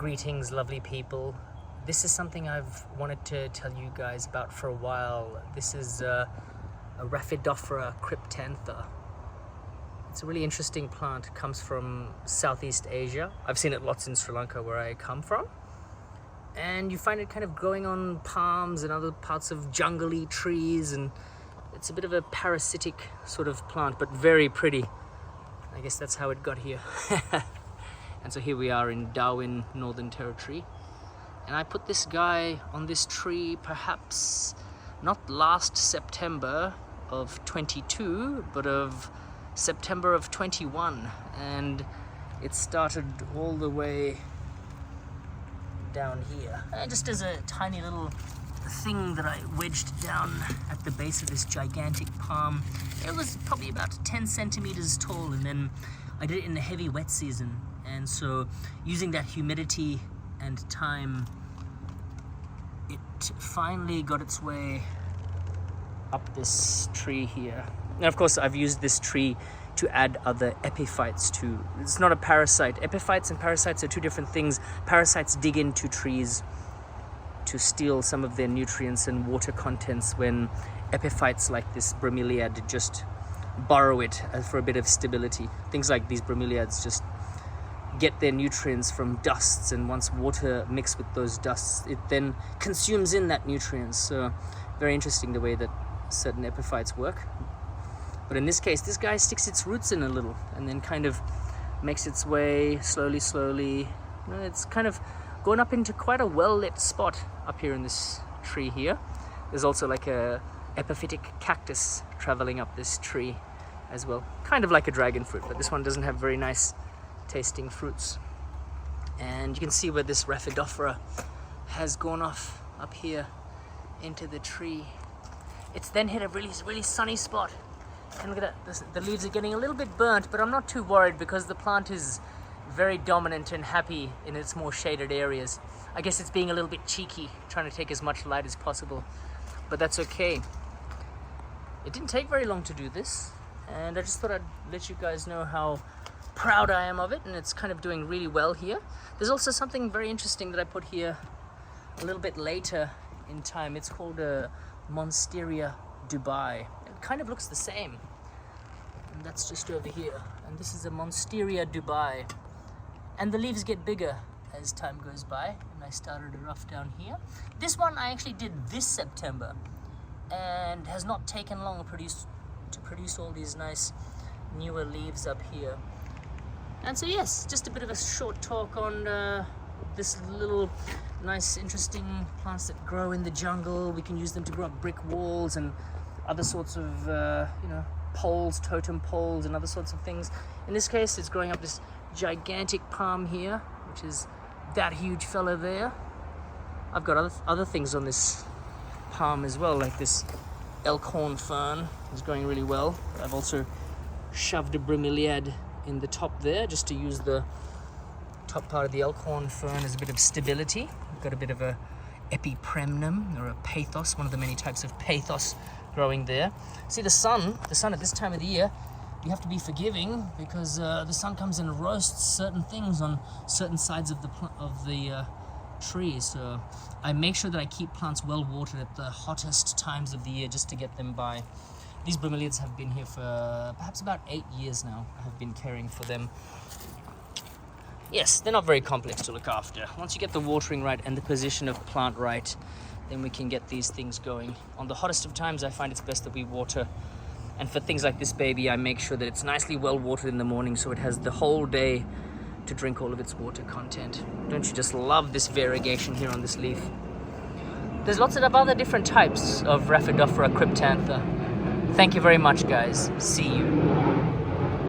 Greetings, lovely people. This is something I've wanted to tell you guys about for a while. This is a Rhaphidophora cryptantha. It's a really interesting plant. It comes from Southeast Asia. I've seen it lots in Sri Lanka, where I come from. And you find it kind of growing on palms and other parts of jungly trees, and it's a bit of a parasitic sort of plant, but very pretty. I guess that's how it got here. And so here we are in Darwin, Northern Territory. And I put this guy on this tree perhaps not last September of 22, but of September of 21. And it started all the way down here. And just as a tiny little thing that I wedged down at the base of this gigantic palm. It was probably about 10 centimeters tall, and then I did it in the heavy wet season. And so using that humidity and time, it finally got its way up this tree here. And of course I've used this tree to add other epiphytes to. It's not a parasite. Epiphytes and parasites are two different things. Parasites dig into trees to steal some of their nutrients and water contents, when epiphytes like this bromeliad just borrow it for a bit of stability. Things like these bromeliads just get their nutrients from dusts, and once water mixes with those dusts, it then consumes in that nutrients. So very interesting the way that certain epiphytes work. But in this case, this guy sticks its roots in a little and then kind of makes its way slowly. You know, it's kind of going up into quite a well-lit spot up here in this tree here. There's also like a epiphytic cactus traveling up this tree as well. Kind of like a dragon fruit, but this one doesn't have very nice tasting fruits. And you can see where this Rhaphidophora has gone off up here into the tree. It's then hit a really sunny spot. And look at that, the leaves are getting a little bit burnt, but I'm not too worried because the plant is very dominant and happy in its more shaded areas. I guess it's being a little bit cheeky, trying to take as much light as possible, but that's okay. It didn't take very long to do this, and I just thought I'd let you guys know how proud I am of it, and it's kind of doing really well here. There's also something very interesting that I put here a little bit later in time. It's called a Monstera Dubai. It kind of looks the same, and that's just over here. And this is a Monstera Dubai, and the leaves get bigger as time goes by. And I started it off down here. This one I actually did this September, and has not taken long to produce all these nice newer leaves up here. And so yes, just a bit of a short talk on this little nice interesting plants that grow in the jungle. We can use them to grow up brick walls and other sorts of poles, totem poles, and other sorts of things. In this case, it's growing up this gigantic palm here, which is that huge fella there. I've got other things on this palm as well, like this elkhorn fern is growing really well. I've also shoved a bromeliad in the top there, just to use the top part of the elkhorn fern as a bit of stability. We've got a bit of a epipremnum, or a pathos, one of the many types of pathos growing there. See, the sun at this time of the year, you have to be forgiving, because the sun comes and roasts certain things on certain sides of the tree. So I make sure that I keep plants well watered at the hottest times of the year, just to get them by. These bromeliads have been here for perhaps about 8 years now. I have been caring for them. Yes, they're not very complex to look after. Once you get the watering right and the position of plant right, then we can get these things going. On the hottest of times, I find it's best that we water. And for things like this baby, I make sure that it's nicely well watered in the morning, so it has the whole day to drink all of its water content. Don't you just love this variegation here on this leaf? There's lots of other different types of Rhaphidophora cryptantha. Thank you very much, guys. See you.